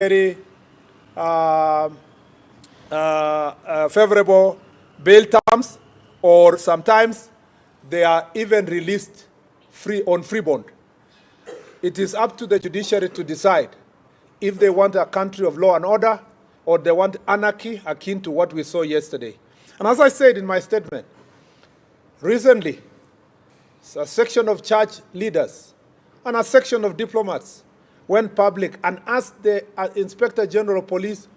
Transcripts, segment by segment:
very favorable bail terms, or sometimes they are even released on free bond. It is up to the judiciary to decide if they want a country of law and order or they want anarchy akin to what we saw yesterday. And as I said in my statement, recently, a section of church leaders and a section of diplomats went public and asked the Inspector General of Police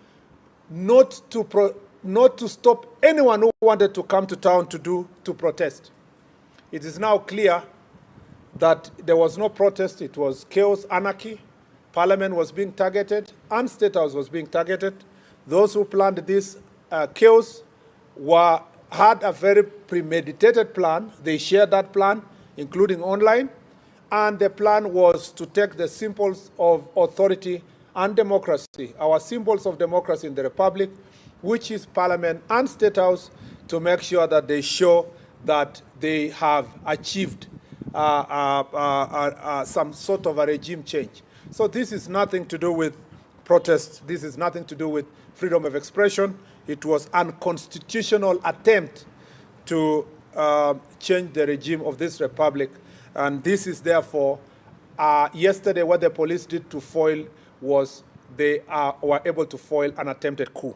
not to stop anyone who wanted to come to town to protest. It is now clear that there was no protest. It was chaos, anarchy. Parliament was being targeted and State House was being targeted. Those who planned this chaos had a very premeditated plan. They shared that plan, including online. And the plan was to take the symbols of authority and democracy, our symbols of democracy in the Republic, which is Parliament and State House, to make sure that they show that they have achieved some sort of a regime change. So this is nothing to do with protest. This is nothing to do with freedom of expression. It was an unconstitutional attempt to change the regime of this republic. And this is therefore, yesterday what the police did to foil was they were able to foil an attempted coup.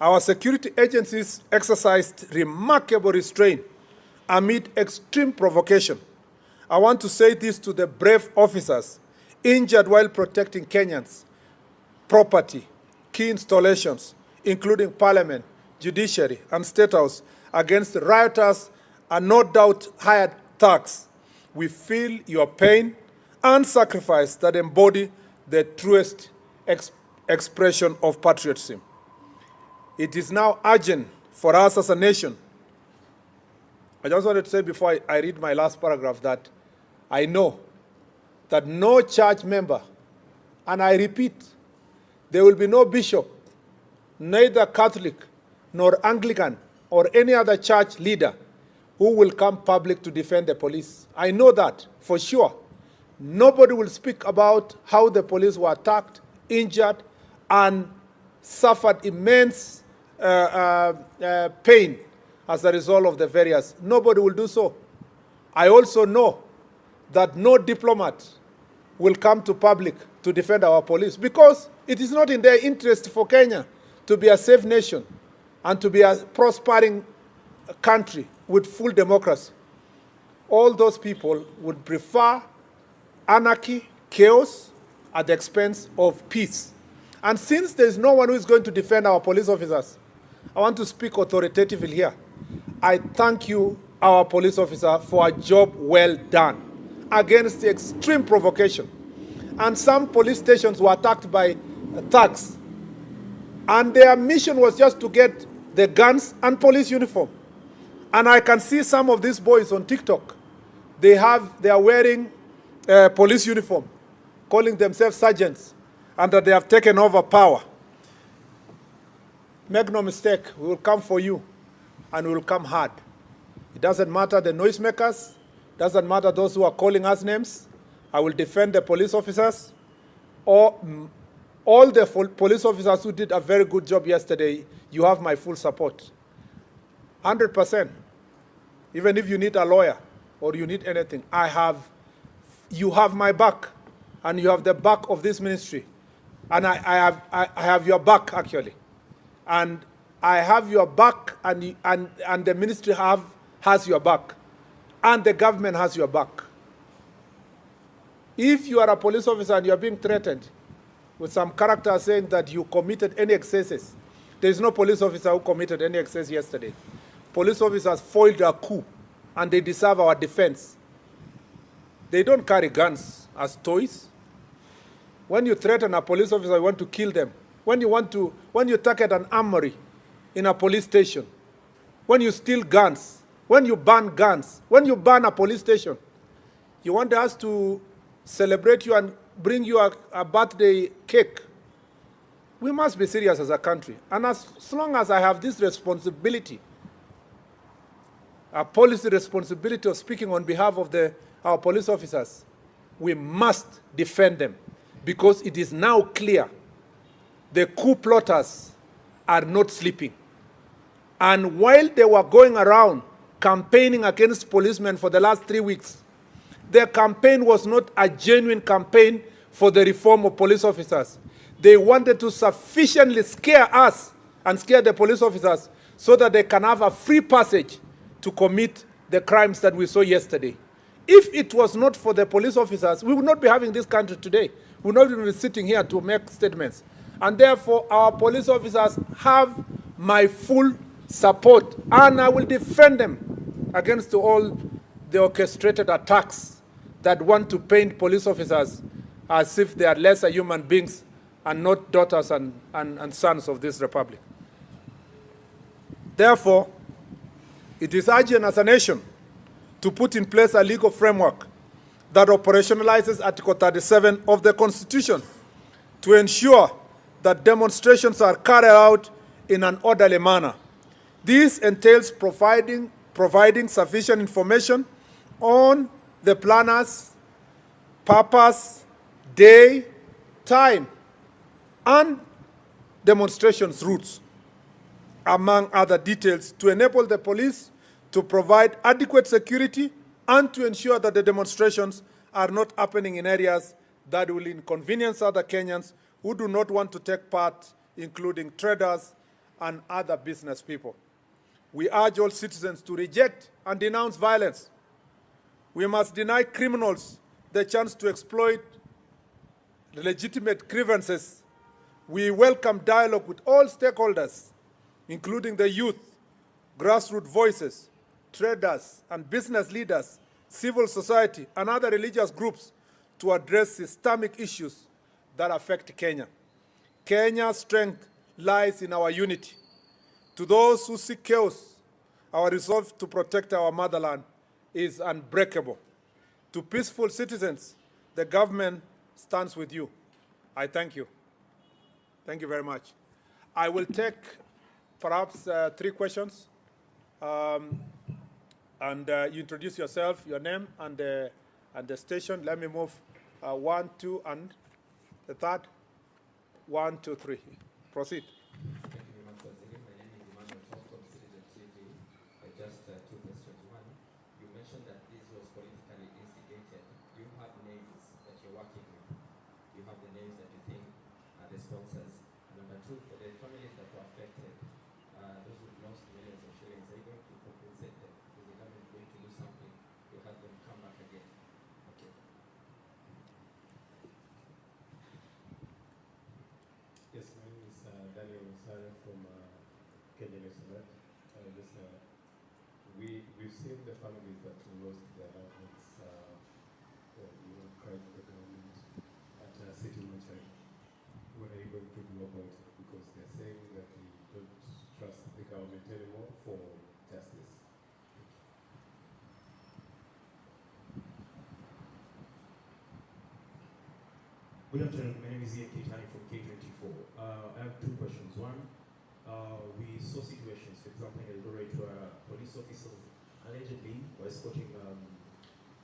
Our security agencies exercised remarkable restraint amid extreme provocation. I want to say this to the brave officers injured while protecting Kenyans' property, key installations, including Parliament, Judiciary, and State House, against rioters and no doubt hired thugs. We feel your pain and sacrifice that embody the truest expression of patriotism. It is now urgent for us as a nation. I just wanted to say before I read my last paragraph that I know that no church member, and I repeat, there will be no bishop, neither Catholic nor Anglican or any other church leader who will come public to defend the police. I know that for sure. Nobody will speak about how the police were attacked, injured, and suffered immense pain as a result of the various. Nobody will do so. I also know that no diplomat will come to public to defend our police because it is not in their interest for Kenya to be a safe nation and to be a prospering country with full democracy. All those people would prefer anarchy, chaos, at the expense of peace. And since there's no one who is going to defend our police officers, I want to speak authoritatively here. I thank you, our police officer, for a job well done against the extreme provocation. And some police stations were attacked by thugs. And their mission was just to get the guns and police uniform. And I can see some of these boys on TikTok. They are wearing police uniform, calling themselves sergeants, and that they have taken over power. Make no mistake, we will come for you, and we will come hard. It doesn't matter the noisemakers, doesn't matter those who are calling us names. I will defend the police officers, or all the police officers who did a very good job yesterday. You have my full support, 100%. Even if you need a lawyer or you need anything, you have my back, and you have the back of this ministry, and I have your back actually, and I have your back, and the ministry has your back, and the government has your back. If you are a police officer and you are being threatened with some character saying that you committed any excesses, there is no police officer who committed any excess yesterday. Police officers foiled a coup, and they deserve our defense. They don't carry guns as toys. When you threaten a police officer, you want to kill them. When you target an armory in a police station, when you steal guns, when you ban guns, when you ban a police station, you want us to celebrate you and bring you a birthday cake. We must be serious as a country. And as long as I have this responsibility, a policy responsibility of speaking on behalf of our police officers, we must defend them. because it is now clear the coup plotters are not sleeping. And while they were going around campaigning against policemen for the last 3 weeks, their campaign was not a genuine campaign for the reform of police officers. They wanted to sufficiently scare us and scare the police officers so that they can have a free passage to commit the crimes that we saw yesterday. If it was not for the police officers, we would not be having this country today. We would not even be sitting here to make statements. And therefore, our police officers have my full support, and I will defend them against all the orchestrated attacks that want to paint police officers as if they are lesser human beings and not daughters and sons of this republic. Therefore, it is urgent as a nation to put in place a legal framework that operationalizes Article 37 of the Constitution to ensure that demonstrations are carried out in an orderly manner. This entails providing sufficient information on the planners, purpose, day, time, and demonstrations routes, among other details, to enable the police to provide adequate security and to ensure that the demonstrations are not happening in areas that will inconvenience other Kenyans who do not want to take part, including traders and other business people. We urge all citizens to reject and denounce violence. We must deny criminals the chance to exploit legitimate grievances. We welcome dialogue with all stakeholders, including the youth, grassroots voices, traders and business leaders, civil society, and other religious groups to address systemic issues that affect Kenya. Kenya's strength lies in our unity. To those who seek chaos, our resolve to protect our motherland is unbreakable. To peaceful citizens, the government stands with you. I thank you. Thank you very much. I will take perhaps 3 questions. You introduce yourself, your name, and the station. Let me move 1, 2, and the third. 1, 2, 3. Proceed. Thank you very much once again. My name is Emmanuel from Citizen TV. Just 2 questions. One, you mentioned that this was politically instigated. Do you have names that you're working with? Do you have the names that you think are the sponsors? And number 2, for the families that were affected, those who lost millions of shillings, are you going to compensate them? Is the government going to do something to have them come back again? Okay. Yes, my name is Daniel Musara from Kenya National. We've seen the families that lost their loved ones, cried to the government at City Mortuary. What are you going to do about it? Because they're saying that they don't trust the government anymore for justice. Good afternoon, my name is Ian Keitani from K24. I have 2 questions. One, we saw situations, for example, in Bororiet where police officers allegedly were escorting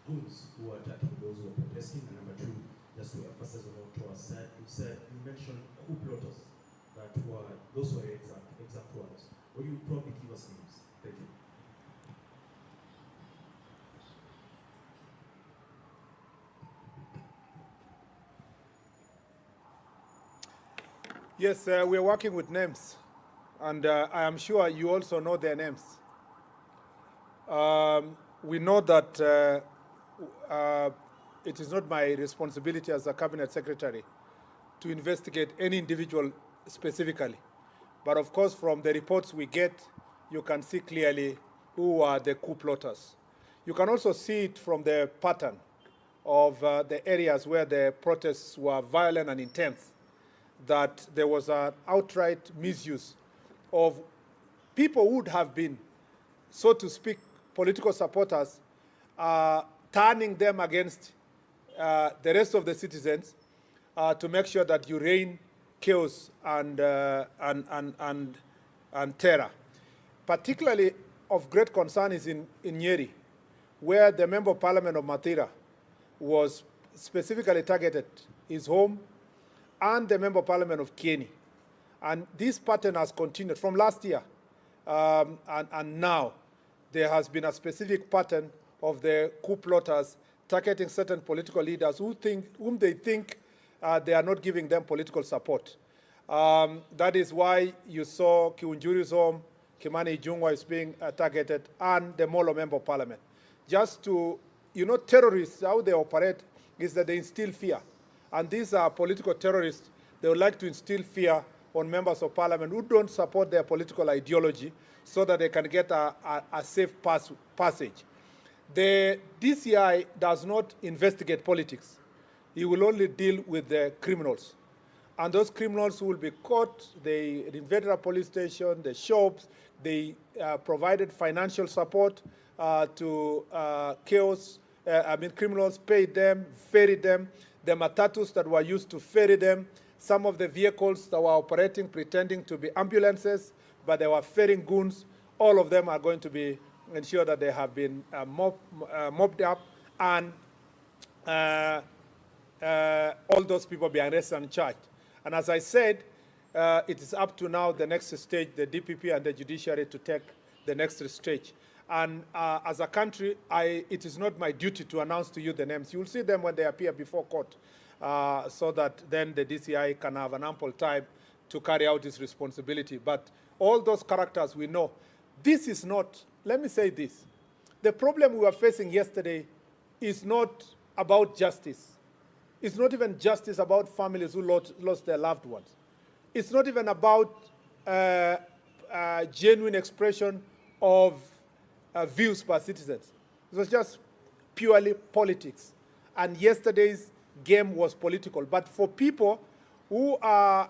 goons who were attacking those who were protesting. And number 2, just to emphasize on what was said, you mentioned coup plotters that were, those were exact words. Will you probably give us names? Thank you. Yes, we are working with names, and I am sure you also know their names. We know that it is not my responsibility as a cabinet secretary to investigate any individual specifically. But of course, from the reports we get, you can see clearly who are the coup plotters. You can also see it from the pattern of the areas where the protests were violent and intense, that there was an outright misuse of people who would have been, so to speak, political supporters, turning them against the rest of the citizens to make sure that you reign chaos and terror. Particularly of great concern is in Nyeri, where the Member of Parliament of Mathira was specifically targeted, his home and the Member of Parliament of Kieni. And this pattern has continued from last year. And now there has been a specific pattern of the coup plotters targeting certain political leaders whom they think they are not giving them political support. That is why you saw Kiunjuri's home, Kimani Ichung'wah is being targeted, and the Molo Member of Parliament. Just to, terrorists, how they operate is that they instill fear. And these are political terrorists. They would like to instill fear on members of parliament who don't support their political ideology so that they can get a safe passage. The DCI does not investigate politics. It will only deal with the criminals. And those criminals who will be caught, they invaded a police station, the shops, they provided financial support to criminals, paid them, ferried them, the matatus that were used to ferry them, some of the vehicles that were operating pretending to be ambulances, but they were ferrying goons. All of them are going to be ensured that they have been mopped up, and all those people be arrested and charged. And as I said, it is up to now the next stage, the DPP and the judiciary, to take the next stage. And as a country, it is not my duty to announce to you the names. You will see them when they appear before court, so that then the DCI can have an ample time to carry out its responsibility. But all those characters we know. This is not, let me say this, the problem we were facing yesterday is not about justice. It's not even justice about families who lost their loved ones. It's not even about genuine expression of views by citizens. It was just purely politics. And yesterday's game was political. But for people who are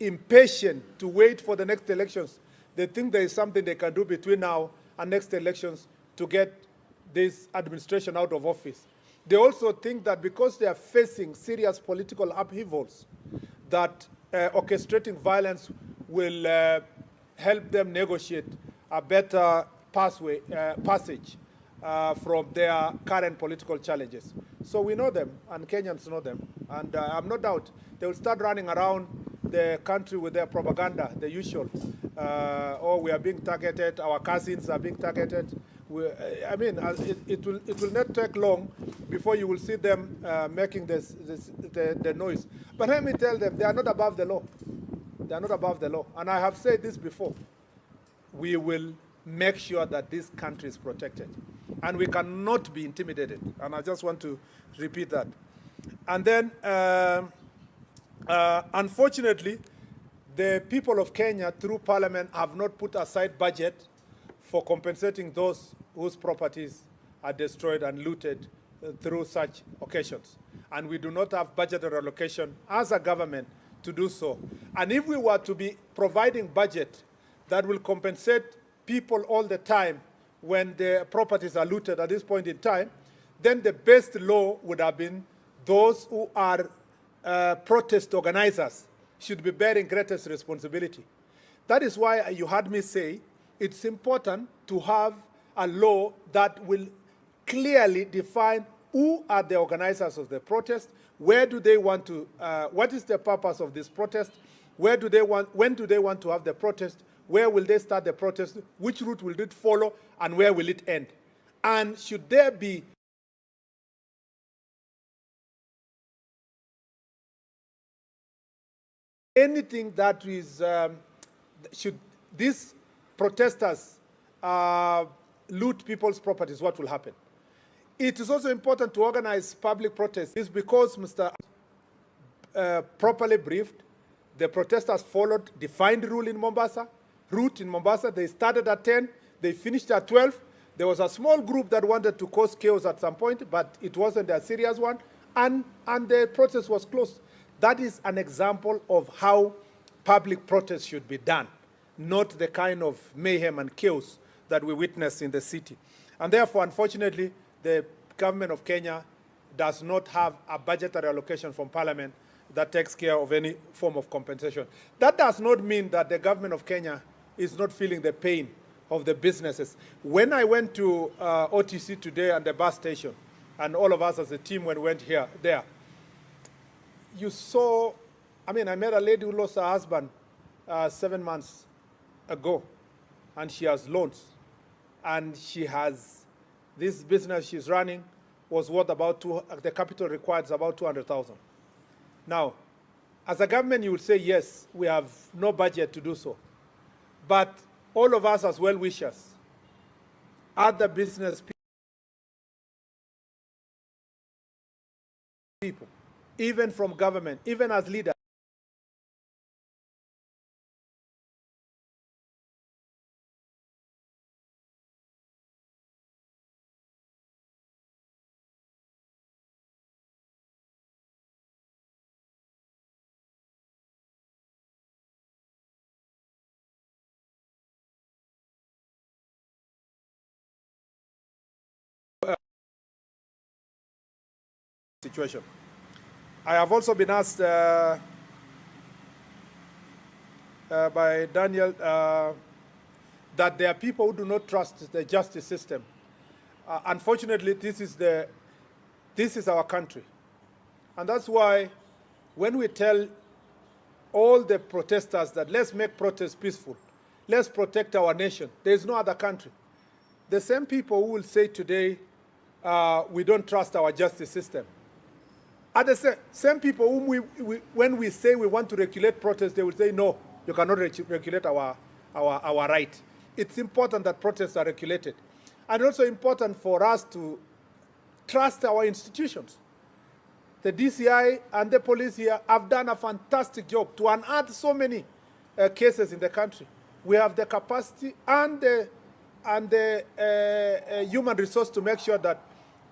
impatient to wait for the next elections, they think there is something they can do between now and next elections to get this administration out of office. They also think that because they are facing serious political upheavals, that orchestrating violence will help them negotiate a better passage from their current political challenges. So we know them, and Kenyans know them. And I have no doubt they will start running around the country with their propaganda, the usual. We are being targeted, our cousins are being targeted. It will not take long before you will see them making the noise. But let me tell them, they are not above the law. They are not above the law. And I have said this before. We will make sure that this country is protected. And we cannot be intimidated. And I just want to repeat that. And then, unfortunately, the people of Kenya, through Parliament, have not put aside budget for compensating those whose properties are destroyed and looted through such occasions. And we do not have budgetary allocation as a government to do so. And if we were to be providing budget that will compensate people all the time when their properties are looted at this point in time, then the best law would have been those who are protest organizers should be bearing greatest responsibility. That is why you heard me say it's important to have a law that will clearly define who are the organizers of the protest, where do they want to, what is the purpose of this protest, when do they want to have the protest, where will they start the protest, which route will it follow, and where will it end? And should there be anything that is, should these protesters loot people's properties, what will happen? It is also important to organize public protests. It's because Mr. Properly briefed, the protesters followed defined route in Mombasa. They started at 10, they finished at 12. There was a small group that wanted to cause chaos at some point, but it wasn't a serious one, and the protest was closed. That is an example of how public protest should be done, not the kind of mayhem and chaos that we witnessed in the city. And therefore, unfortunately, the government of Kenya does not have a budgetary allocation from Parliament that takes care of any form of compensation. That does not mean that the government of Kenya is not feeling the pain of the businesses. When I went to OTC today at the bus station, and all of us as a team when we went there, you saw, I mean, I met a lady who lost her husband 7 months ago, and she has loans. And she has, this business she's running was worth about, the capital required is about 200,000. Now, as a government, you would say, yes, we have no budget to do so. But all of us as well-wishers, other business people, even from government, even as leaders, situation. I have also been asked by Daniel that there are people who do not trust the justice system. Unfortunately, this is our country. And that's why when we tell all the protesters that let's make protests peaceful, let's protect our nation, there is no other country. The same people who will say today, we don't trust our justice system, are the same people whom when we say we want to regulate protests, they will say, no, you cannot regulate our right. It's important that protests are regulated. And also important for us to trust our institutions. The DCI and the police here have done a fantastic job to unearth so many cases in the country. We have the capacity and the human resource to make sure that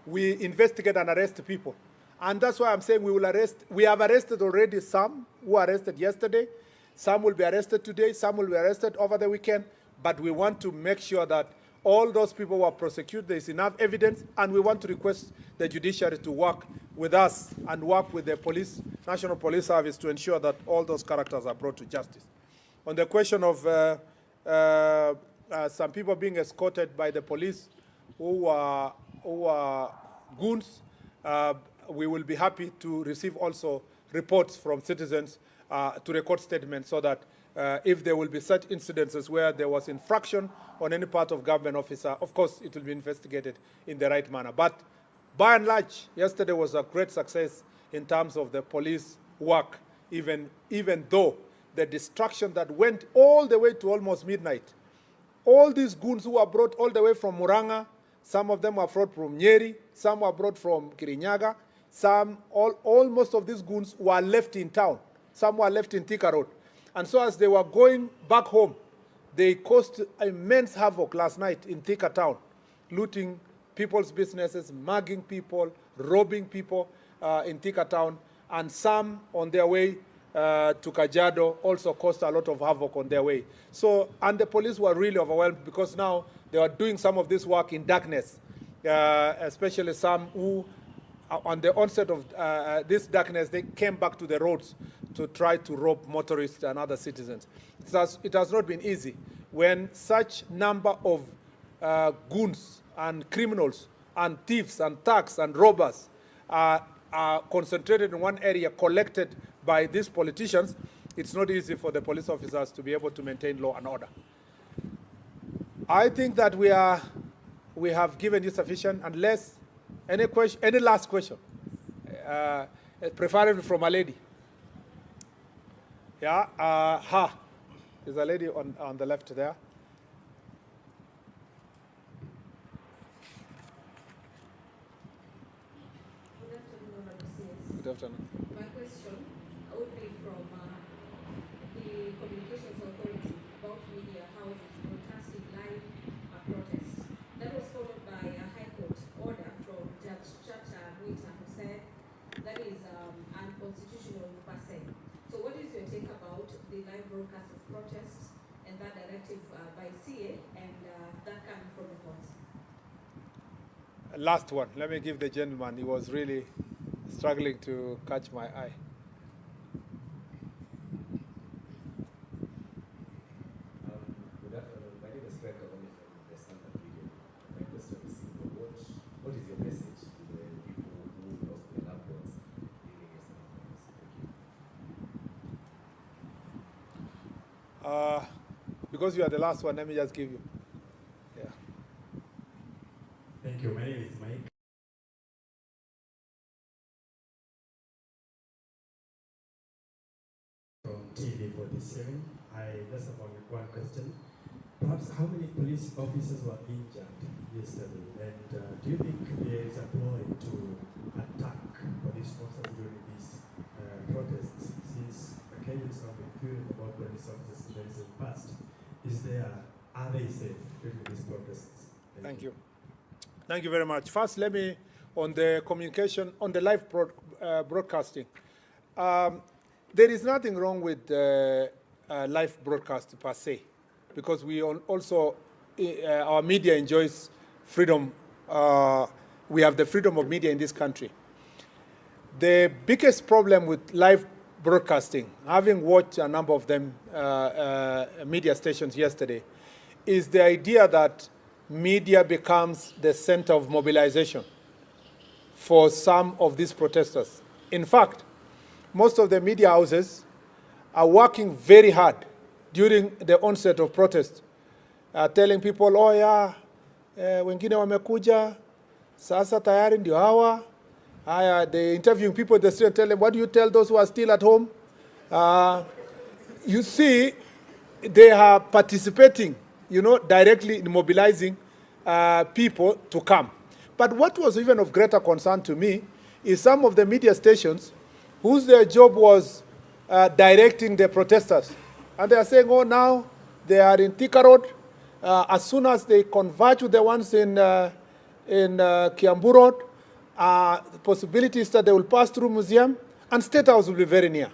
we investigate and arrest people. And that's why I'm saying we will arrest. We have arrested already some who were arrested yesterday. Some will be arrested today. Some will be arrested over the weekend. But we want to make sure that all those people who are prosecuted, there is enough evidence, and we want to request the judiciary to work with us and work with the police, National Police Service, to ensure that all those characters are brought to justice. On the question of some people being escorted by the police who are goons, we will be happy to receive also reports from citizens to record statements so that if there will be such incidences where there was infraction on any part of government officer, of course it will be investigated in the right manner. But by and large, yesterday was a great success in terms of the police work, even though the destruction that went all the way to almost midnight. All these goons who were brought all the way from Muranga, some of them were brought from Nyeri, some were brought from Kirinyaga, most of these goons were left in town. Some were left in Thika Road. And so as they were going back home, they caused immense havoc last night in Thika town, looting people's businesses, mugging people, robbing people in Thika town, and some on their way to Kajiado also caused a lot of havoc on their way. So, and the police were really overwhelmed because now they were doing some of this work in darkness, especially some who, on the onset of this darkness, they came back to the roads to try to rob motorists and other citizens. It has not been easy when such number of goons and criminals and thieves and thugs and robbers are concentrated in one area, collected by these politicians. It's not easy for the police officers to be able to maintain law and order. I think that we have given you sufficient, unless any last question, preferably from a lady. Yeah, there's a lady on the left there. Good afternoon. My question would be from the Communications Authority about media houses broadcasting live protests. That was followed by a High Court order from Judge Chacha Mwita, who said that is unconstitutional per se. So what is your take about the live broadcast of protests and that directive by CA and that coming from the courts? Last one. Let me give the gentleman. He was really struggling to catch my eye. Good afternoon. My name is Greg Kavani from the Standard Video. My question is simple. What is your message to the people who lost their loved ones during yesterday? Thank you. Because you are the last one, let me just give you. Yeah. Thank you. My name is Mike. From TV 47. I just have one question. Perhaps how many police officers were injured yesterday? And do you think there is a ploy to attack police officers during these protests? Since the Kenyans have been curious about police officers in the past, are they safe during these protests? Thank you. Thank you very much. First, let me, on the communication, on the live broadcasting, there is nothing wrong with live broadcast per se, because we also, our media enjoys freedom. We have the freedom of media in this country. The biggest problem with live broadcasting, having watched a number of them, media stations yesterday, is the idea that media becomes the center of mobilization for some of these protesters. In fact, most of the media houses are working very hard during the onset of protest, telling people, oh yeah, wengine wamekuja, sasa tayari ndio hawa. They're interviewing people in the street and tell them, what do you tell those who are still at home? You see, they are participating, directly in mobilizing people to come. But what was even of greater concern to me is some of the media stations whose their job was directing the protesters. And they are saying, oh, now they are in Thika Road. As soon as they converge with the ones in Kiambu Road, the possibility is that they will pass through Museum and State House will be very near.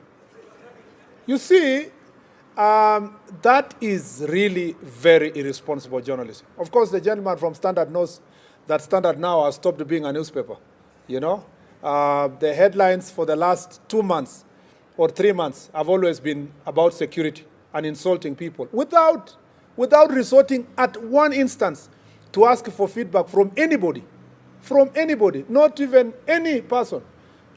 You see, that is really very irresponsible journalism. Of course, the gentleman from Standard knows that Standard now has stopped being a newspaper. The headlines for the last 2 months or 3 months have always been about security and insulting people without resorting at one instance to ask for feedback from anybody, not even any person.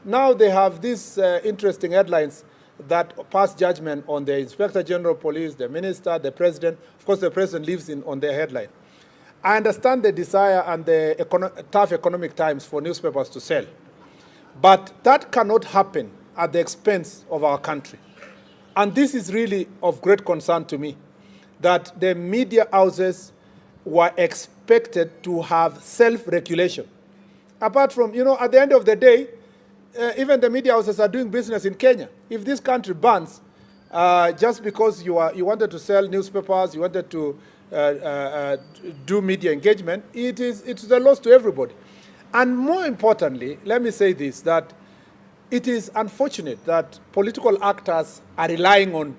Now they have these interesting headlines that pass judgment on the Inspector General of Police, the Minister, the President. Of course, the President lives on their headline. I understand the desire and the tough economic times for newspapers to sell. But that cannot happen at the expense of our country. And this is really of great concern to me, that the media houses were expected to have self-regulation. Apart from, at the end of the day, even the media houses are doing business in Kenya. If this country bans, just because you wanted to sell newspapers, you wanted to do media engagement, it's the loss to everybody. And more importantly, let me say this, that it is unfortunate that political actors are relying on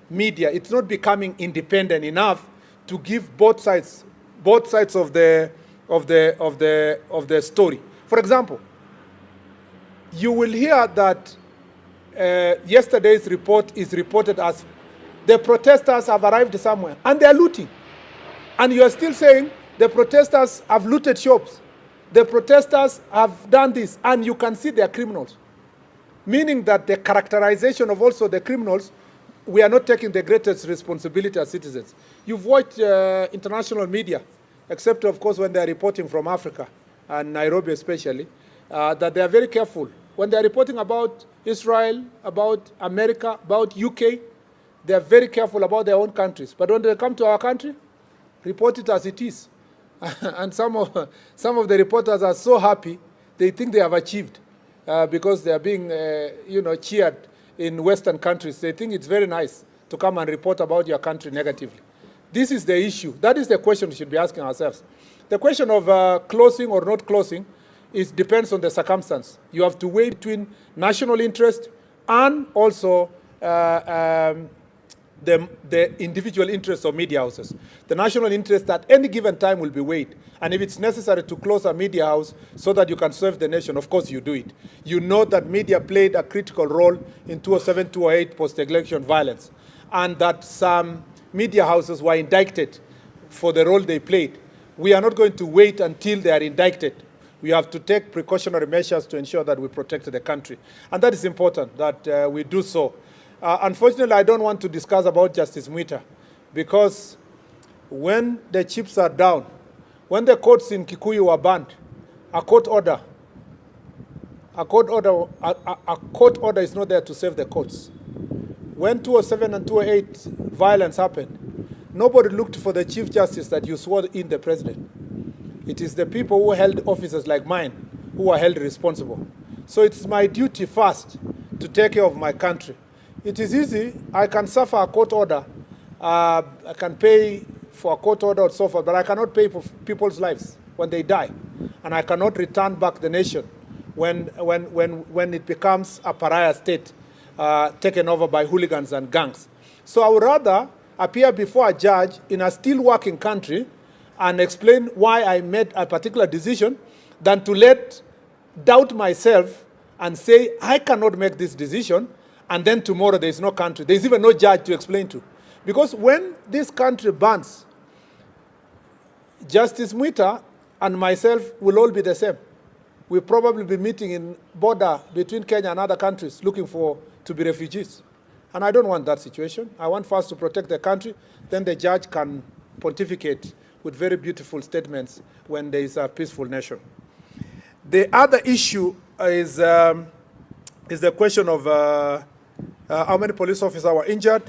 media. It's not becoming independent enough to give both sides of the story. For example, you will hear that yesterday's report is reported as the protesters have arrived somewhere and they are looting. And you are still saying the protesters have looted shops. The protesters have done this, and you can see they are criminals. Meaning that the characterization of also the criminals, we are not taking the greatest responsibility as citizens. You've watched international media, except of course when they are reporting from Africa, and Nairobi especially, that they are very careful. When they are reporting about Israel, about America, about UK, they are very careful about their own countries. But when they come to our country, report it as it is. And some of the reporters are so happy, they think they have achieved because they are being, cheered in Western countries. They think it's very nice to come and report about your country negatively. This is the issue. That is the question we should be asking ourselves. The question of closing or not closing depends on the circumstance. You have to weigh between national interest and also the individual interests of media houses. The national interest at any given time will be weighed. And if it's necessary to close a media house so that you can serve the nation, of course you do it. You know that media played a critical role in 2007, 2008 post-election violence, and that some media houses were indicted for the role they played. We are not going to wait until they are indicted. We have to take precautionary measures to ensure that we protect the country. And that is important, that we do so. Unfortunately, I don't want to discuss about Justice Mwita, because when the chips are down, when the courts in Kikuyu were banned, a court order is not there to save the courts. When 207 and 208 violence happened, nobody looked for the Chief Justice that you swore in the president. It is the people who held offices like mine who are held responsible. So it's my duty first to take care of my country. It is easy. I can suffer a court order. I can pay for a court order or so forth, but I cannot pay for people's lives when they die. And I cannot return back the nation when it becomes a pariah state taken over by hooligans and gangs. So I would rather appear before a judge in a still working country and explain why I made a particular decision than to doubt myself and say, I cannot make this decision, and then tomorrow there is no country. There is even no judge to explain to. Because when this country burns, Justice Mwita and myself will all be the same. We'll probably be meeting in border between Kenya and other countries looking to be refugees. And I don't want that situation. I want first to protect the country, then the judge can pontificate with very beautiful statements when there is a peaceful nation. The other issue is the question of how many police officers were injured.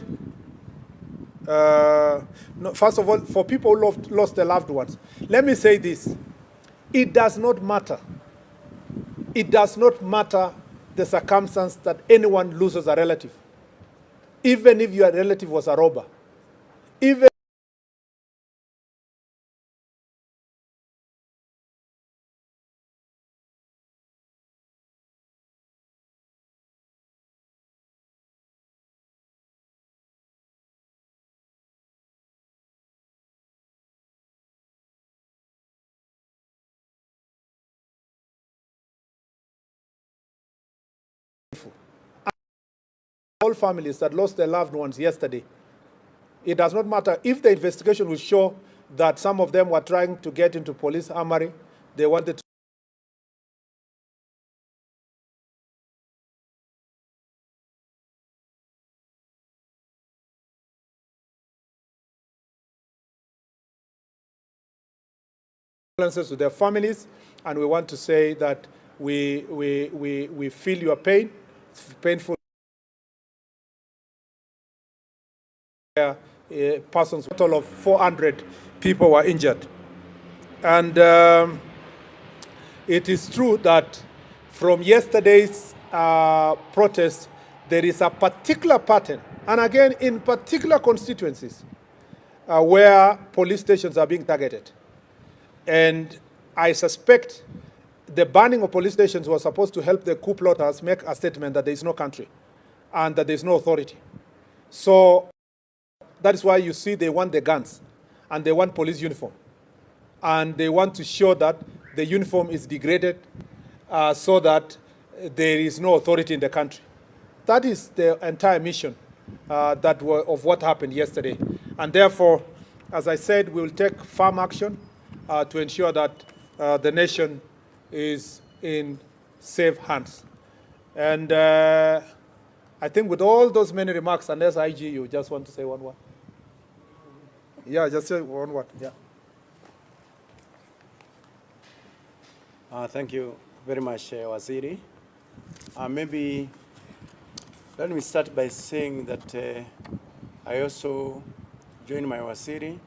No, first of all, for people who lost their loved ones, let me say this. It does not matter. It does not matter the circumstance that anyone loses a relative. Even if your relative was a robber. Even all families that lost their loved ones yesterday, it does not matter if the investigation will show that some of them were trying to get into police armory, they wanted to to their families, and we want to say that we feel your pain. It's painful. Persons, a total of 400 people were injured. And it is true that from yesterday's protest, there is a particular pattern, and again, in particular constituencies, where police stations are being targeted. And I suspect the banning of police stations was supposed to help the coup plotters make a statement that there is no country and that there is no authority. So that is why you see they want the guns and they want police uniform. And they want to show that the uniform is degraded so that there is no authority in the country. That is the entire mission of what happened yesterday. And therefore, as I said, we will take firm action to ensure that the nation is in safe hands. And I think with all those many remarks, unless IG, you just want to say one word. Yeah, just say one word. Yeah. Thank you very much, Waziri. Maybe let me start by saying that I also joined my Waziri